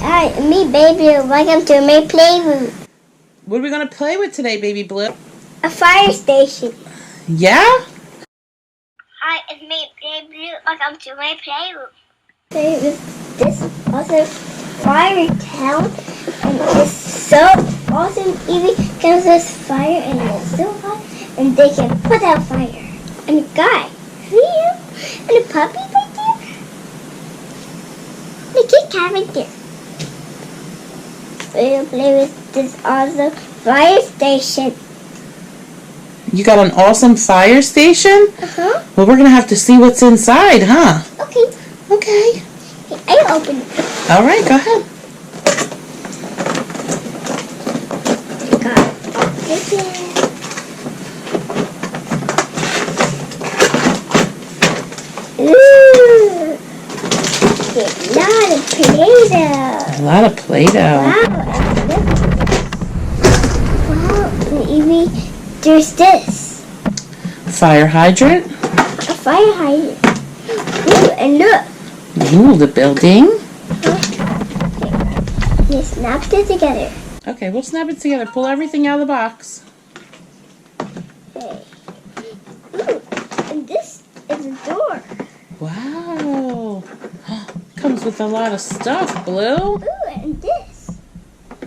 Hi, me, Baby Blu. Welcome to my playroom. What are we going to play with today, Baby Blu? A fire station. Yeah? Hi, it's me, Baby Blu. Welcome to my playroom. Play with this awesome fire town, and it's so awesome. Evie comes this fire, and it's so hot, and they can put out fire. And a guy, and a puppy right there, and a kitty cat right there. We'll play with this awesome fire station. You got an awesome fire station? Uh-huh. Well, we're going to have to see what's inside, huh? Okay. Okay. I'll open it. All right, go ahead. Ooh. A lot of Play-Doh. A lot of Play-Doh. Wow, and Evie, there's this. Fire hydrant. A fire hydrant. Ooh, and look. Ooh, the building. You snap it together. Okay, we'll snap it together. Pull everything out of the box. Okay. Ooh, and this is a door. Wow. Comes with a lot of stuff, Blue. Ooh, and this.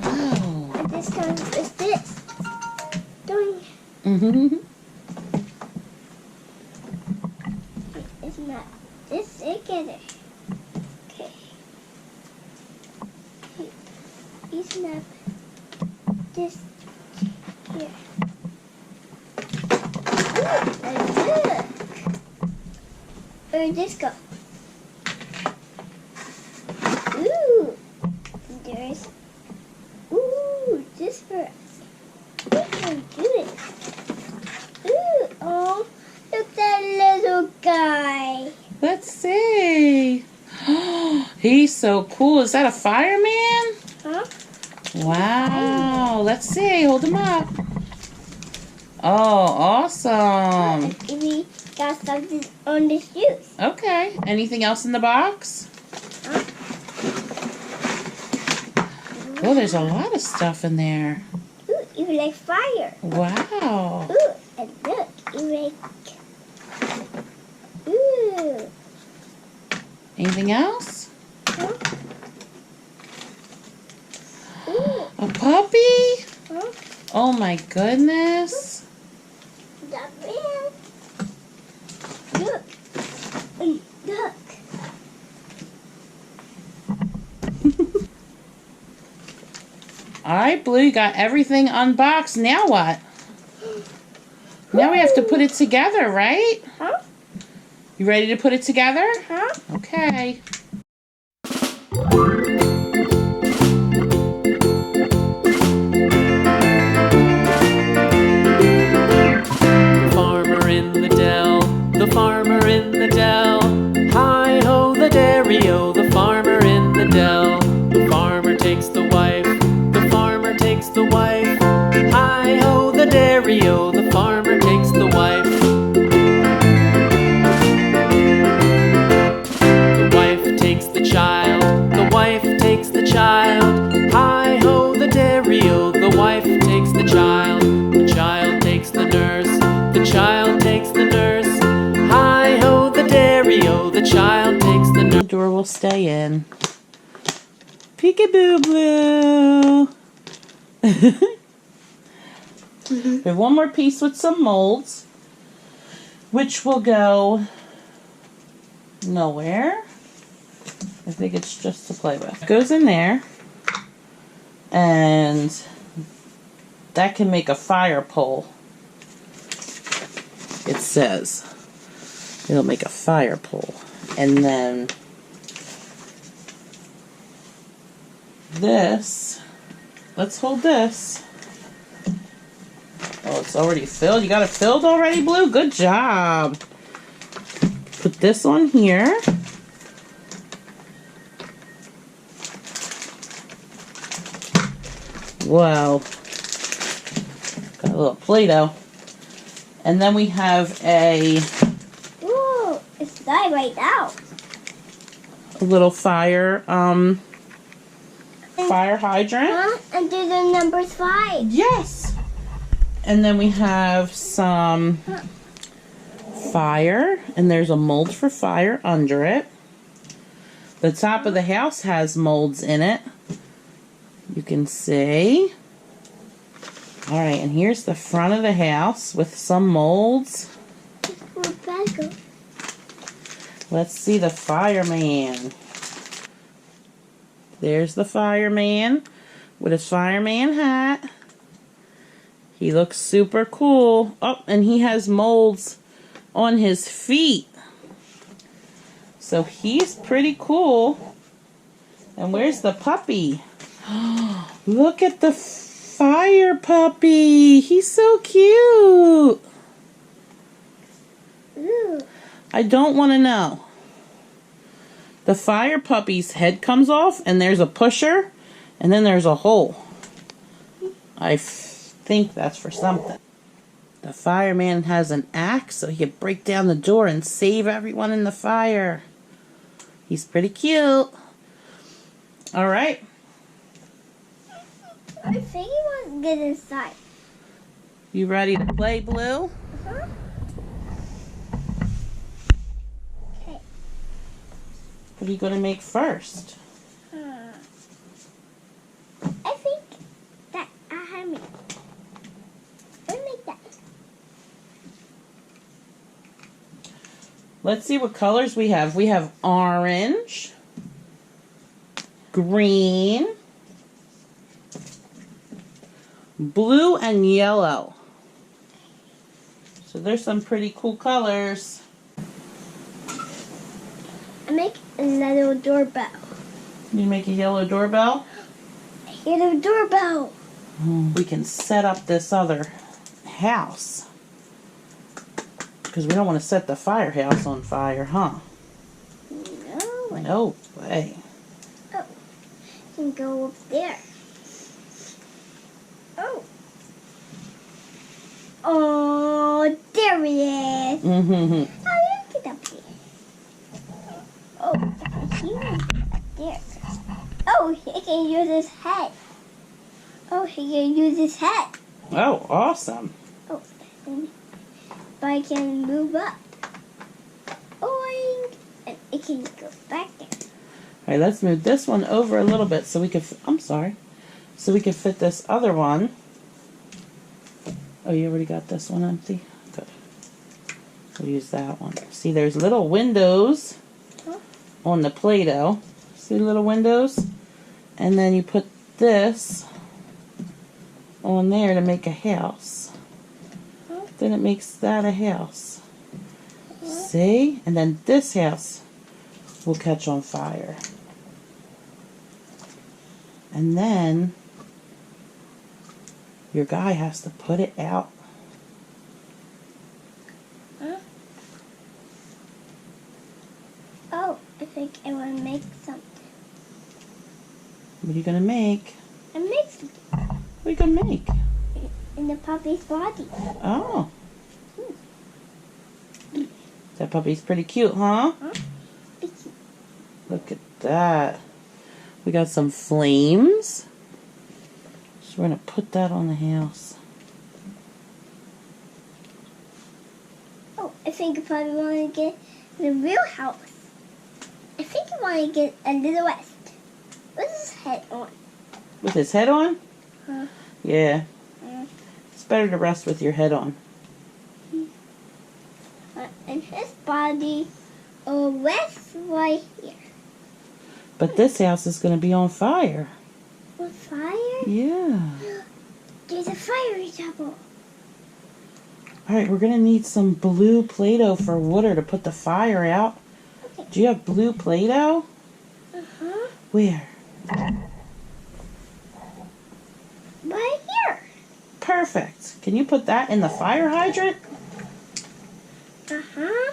Wow. And this comes with this. Doing. Mm-hmm. It's not this together. Okay. You snap this here. Ooh, and look. Where'd this go? Ooh, there's. Ooh, this for us. Oh my goodness. Ooh, oh, look at that little guy. Let's see. He's so cool. Is that a fireman? Huh? Wow. Let's see. Hold him up. Oh, awesome. We got something on the shoes. Okay. Anything else in the box? Huh? Oh, there's a lot of stuff in there. Ooh, you like fire. Wow. Ooh, and look, you like. Ooh. Anything else? Huh? Ooh. A puppy? Huh? Oh my goodness. That man. Look. And look. All right, Blue, you got everything unboxed. Now what? Now we have to put it together, right? Huh? You ready to put it together? Huh? Okay. The farmer in the dell. Hi-ho, the dairy-o, the farmer in the dell. The farmer takes the wife, the farmer takes the wife. Hi-ho, the dairy-o, the farmer takes the wife. The wife takes the child, the wife takes the child. Hi-ho, the dairy-o, the wife takes the child. The child takes the nurse, the child takes the nurse. Hi-ho, the dairy-o, the child takes the nurse. The door will stay in. Peekaboo, Blue. We have one more piece with some molds, which will go nowhere. I think it's just to play with. It goes in there, and that can make a fire pole. It says it'll make a fire pole, and then this, let's hold this. Oh, it's already filled. You got it filled already, Blue? Good job. Put this on here. Whoa. Got a little Play-Doh. And then we have a... Ooh, it's light right now. A little fire fire hydrant. Huh? And do the numbers 5. Yes. And then we have some fire, and there's a mold for fire under it. The top of the house has molds in it. You can see. All right, and here's the front of the house with some molds. Let's see the fireman. There's the fireman with his fireman hat. He looks super cool. Oh, and he has molds on his feet. So he's pretty cool. And where's the puppy? Look at the fire puppy. He's so cute. Ooh. I don't want to know. The fire puppy's head comes off, and there's a pusher, and then there's a hole. I think that's for something. The fireman has an axe, so he can break down the door and save everyone in the fire. He's pretty cute. All right. I think he wants to get inside. You ready to play, Blue? Uh-huh. Okay. What are you going to make first? I think that I have it. Let me make that. Let's see what colors we have. We have orange, green, blue, and yellow. So there's some pretty cool colors. I make a little doorbell. You make a yellow doorbell? A yellow doorbell. We can set up this other house. Because we don't want to set the firehouse on fire, huh? No way. No way. Oh, you can go up there. Oh. Oh, there it is. Mm-hmm. How do you get up here? Oh, here. There. Oh, he can use his head. Oh, he can use his head. Oh, awesome. Oh, but I can move up. Oink! And it can go back there. All right, let's move this one over a little bit so we can, so we can fit this other one. Oh, you already got this one empty? Good. We'll use that one. See, there's little windows on the Play-Doh. See the little windows? And then you put this on there to make a house. Then it makes that a house. See? And then this house will catch on fire. And then your guy has to put it out. Huh? Oh, I think I want to make something. What are you going to make? I make something What are you going to make? in the puppy's body. Oh. That puppy's pretty cute, huh? Look at that. We got some flames. So we're going to put that on the house. Oh, I think I probably want to get the real house. I think I want to get a little West. With his head on. With his head on? Huh? Yeah. It's better to rest with your head on. And his body, West right here. But this house is going to be on fire. On fire? Yeah. There's a fire trouble. Alright, we're going to need some blue Play-Doh for water to put the fire out. Okay. Do you have blue Play-Doh? Uh-huh. Where? Right here. Perfect. Can you put that in the fire hydrant? Uh-huh.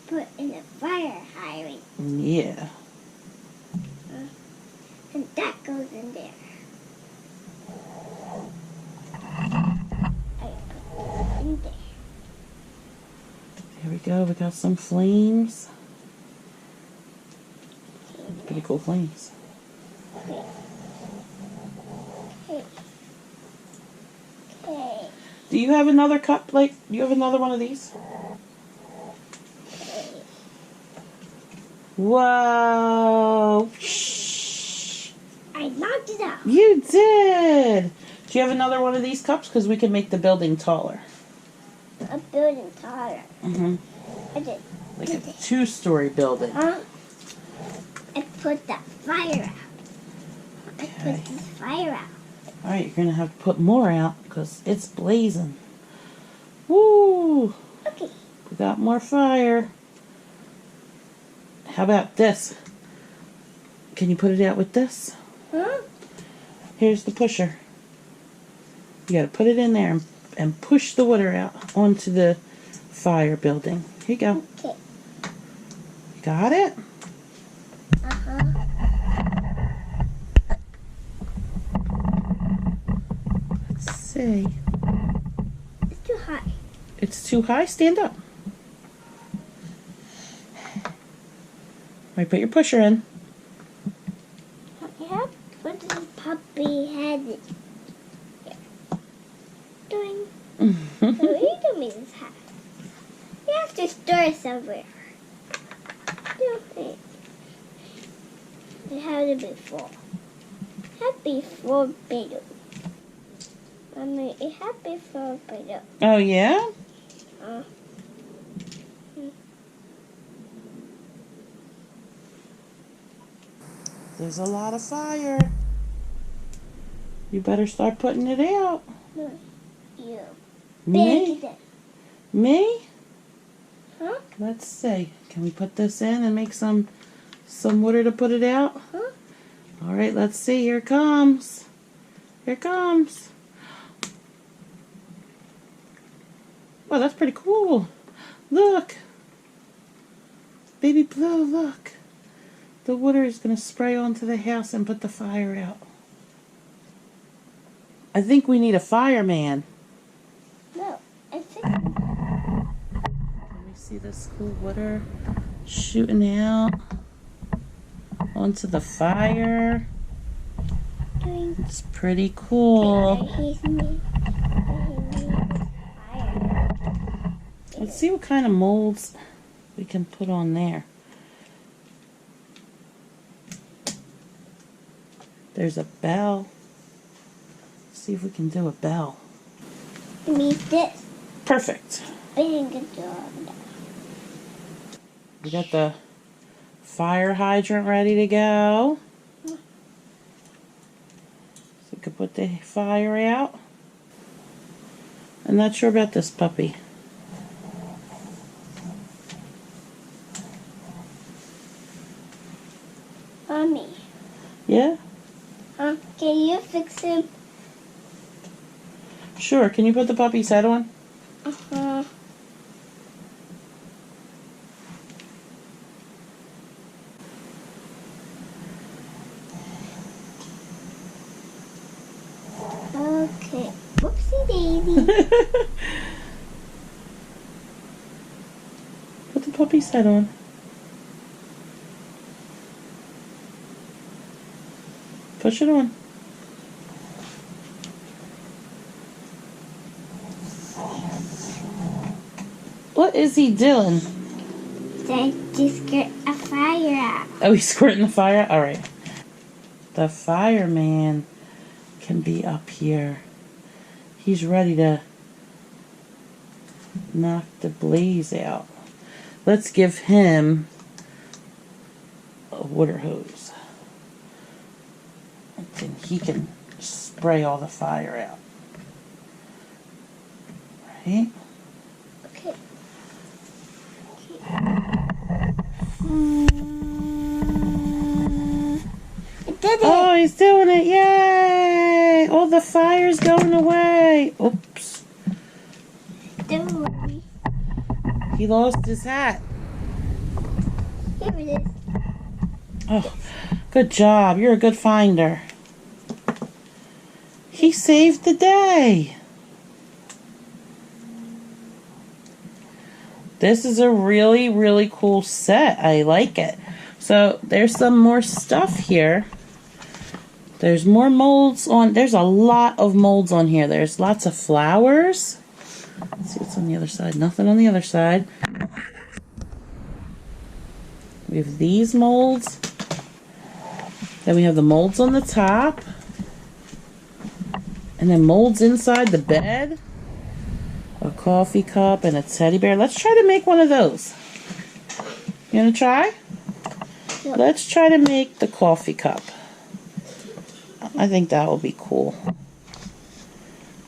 Put in the fire hydrant. Yeah. And that goes in there. I put it in there. Here we go. We got some flames. pretty cool flames. Okay. Okay. Okay. Do you have another cup? Like, do you have another one of these? Okay. Whoa! Shh. I knocked it out. You did. Do you have another one of these cups? Because we can make the building taller. A building taller. Mm-hmm. I did. Like a 2-story building. I put that fire out. I Okay. put this fire out. All right, you're gonna have to put more out because it's blazing. Woo! Okay. We got more fire. How about this? Can you put it out with this? Huh? Here's the pusher. You gotta put it in there and push the water out onto the fire building. Here you go. Okay. You got it? Uh-huh. Let's see. It's too high. It's too high? Stand up. Right, put your pusher in. You have to put the puppy head in. Here. Doing. So you do me this hat. You have to store it somewhere. Do it. It has to be full. It has to be full Play-Doh. Mommy, it has to be full Play-Doh. Oh, yeah? There's a lot of fire. You better start putting it out. No, you. Me? Big it. Me? Huh? Let's see. Can we put this in and make some water to put it out? Huh? All right, let's see. Here it comes. Here it comes. Wow, that's pretty cool. Look. Baby Blue, look. The water is going to spray onto the house and put the fire out. I think we need a fireman. No, I think. Can we see this cool water shooting out onto the fire? Doing. It's pretty cool. He's me. Fire. Let's see what kind of molds we can put on there. There's a bell. Let's see if we can do a bell. It means this. Perfect. Big door. We got the fire hydrant ready to go. So we could put the fire out. I'm not sure about this puppy. Mommy, Yeah? can you fix him? Sure. Can you put the puppy's head on? Uh-huh. Okay. Whoopsie daisy. Put the puppy's head on. Push it on. What is he doing? They just get a fire out. Oh, he's squirting the fire? Alright. The fireman can be up here. He's ready to knock the blaze out. Let's give him a water hose. And then he can spray all the fire out. Right? Okay. It did it. Oh, he's doing it. Yay! All the fire's going away. Oops. Don't worry. He lost his hat. Here it is. Oh, good job. You're a good finder. He saved the day. This is a really, really cool set. I like it. So there's some more stuff here. There's more molds on. There's a lot of molds on here. There's lots of flowers. Let's see what's on the other side. Nothing on the other side. We have these molds. Then we have the molds on the top. And then molds inside the bed. A coffee cup and a teddy bear. Let's try to make one of those. You gonna try? Yep. Let's try to make the coffee cup. I think that will be cool.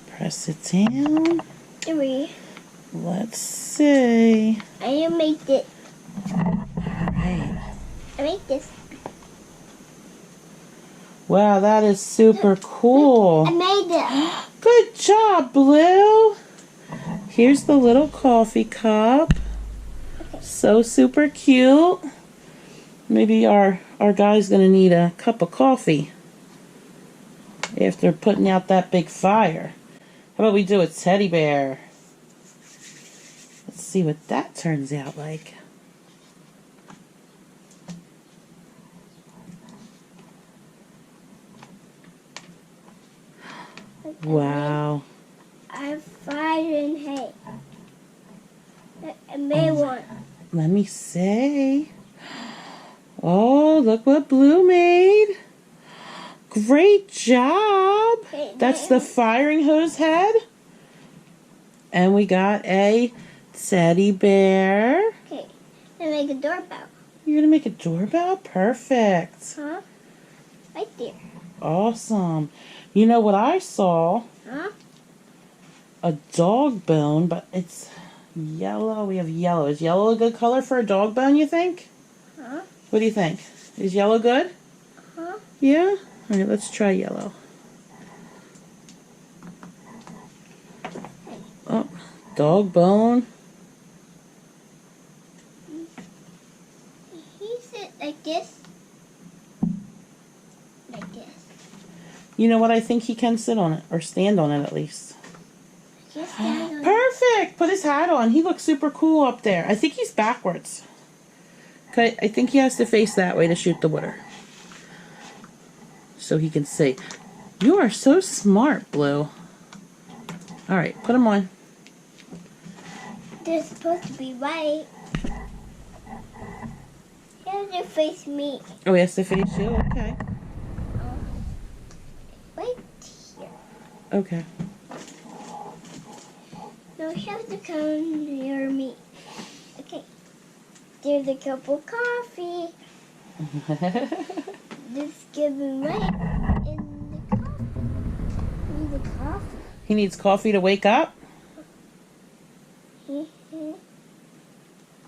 Press it down. 3. Let's see. I make it. Alright. I make this. Wow, that is super cool. I made it. Good job, Blue. Here's the little coffee cup. Okay. So super cute. Maybe our guy's gonna need a cup of coffee after putting out that big fire. How about we do a teddy bear? Let's see what that turns out like. Wow. I fried in hay. I made one. Let me see. Oh, look what Blue made. Great job. Okay, That's the firing hose head. And we got a teddy bear. Okay. I make a doorbell. You're going to make a doorbell? Perfect. Huh? Right there. Awesome. You know what I saw? Huh? A dog bone, but it's yellow. We have yellow. Is yellow a good color for a dog bone, you think? Huh? What do you think? Is yellow good? Huh? Yeah? All right, let's try yellow. Oh, dog bone. He sit like this. Like this. You know what? I think he can sit on it, or stand on it at least. Just stand on it. Perfect! Put his hat on. He looks super cool up there. I think he's backwards. Okay, I think he has to face that way to shoot the water. So he can see. You are so smart, Blue. Alright, put him on. They're supposed to be right. He has to face me. Oh, he has to face you? Okay. Right here. Okay. No, he has to come near me. Okay. There's a cup of coffee. This giving right in the coffee. Need the coffee. He needs coffee to wake up? No,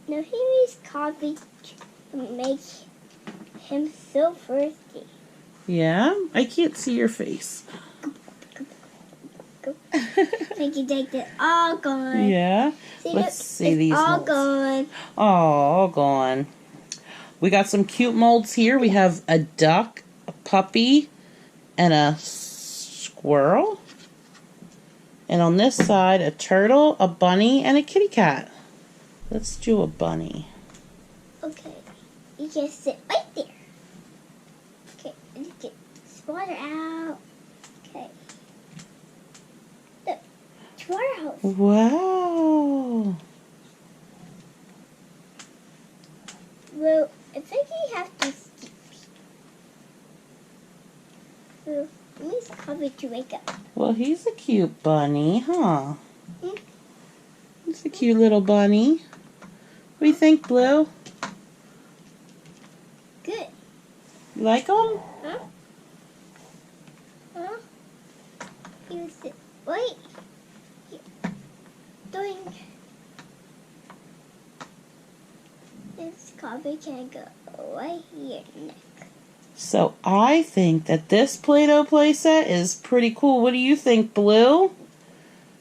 he needs coffee to make him so thirsty. Yeah? I can't see your face. Thank you, take it all gone. Yeah? See, Let's look, see it's these all molds. gone. Oh, all gone. We got some cute molds here. We have a duck, a puppy, and a squirrel. And on this side, a turtle, a bunny, and a kitty cat. Let's do a bunny. Okay, you can sit right there. Okay, you get this water out. Okay. Look, it's water hose. Wow. Well, I think he has to skip. Well, he needs coffee to wake up. Well, he's a cute bunny, huh? Hmm? He's a cute little bunny. What do you think, Blue? Good. You like him? Huh? Huh? You sit. Wait. Here. Doing. This coffee can go right here next. So I think that this Play-Doh playset is pretty cool. What do you think, Blue?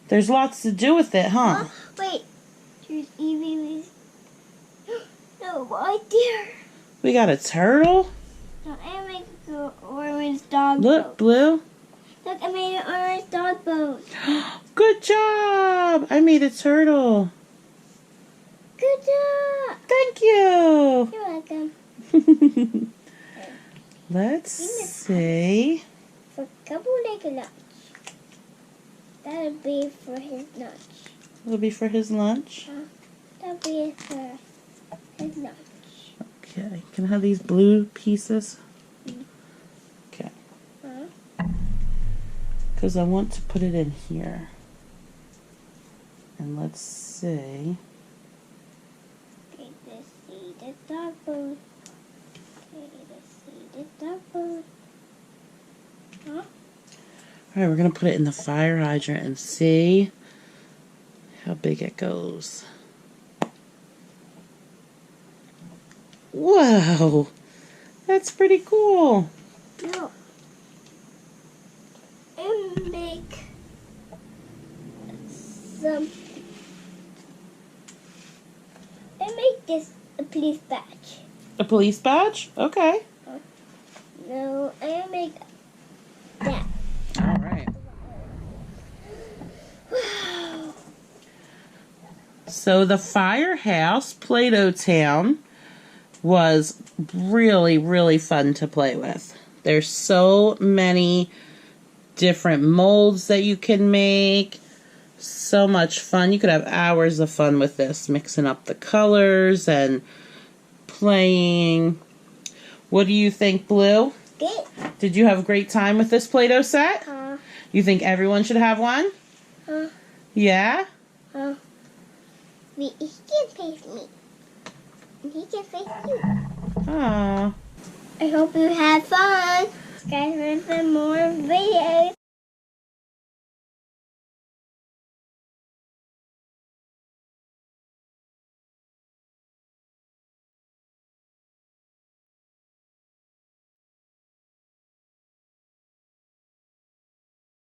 There's lots to do with it, huh? Oh, wait. There's even. No, right there. We got a turtle. No, I made an orange dog Look, boat. Blue. Look, I made an orange dog boat. Good job. I made a turtle. Good job. Thank you. You're welcome. Let's see. For a couple like a lunch. That'll be for his lunch. It'll be for his lunch. That'll be for his lunch. Okay. Can I have these blue pieces? Okay. Because I want to put it in here. And let's see. Okay, let's see the double. Okay, let's see the double. Alright, we're going to put it in the fire hydrant and see how big it goes. Whoa! That's pretty cool. No. And make some. And make this a police badge. A police badge? Okay. No, and make that. Alright. Wow. So the firehouse Play-Doh town was really, really fun to play with. There's so many different molds that you can make. So much fun. You could have hours of fun with this, mixing up the colors and playing. What do you think, Blue? Good. Did you have a great time with this Play-Doh set? You think everyone should have one? Yeah? He can face me. And he can face you. Aww. I hope you had fun. Subscribe for some more videos.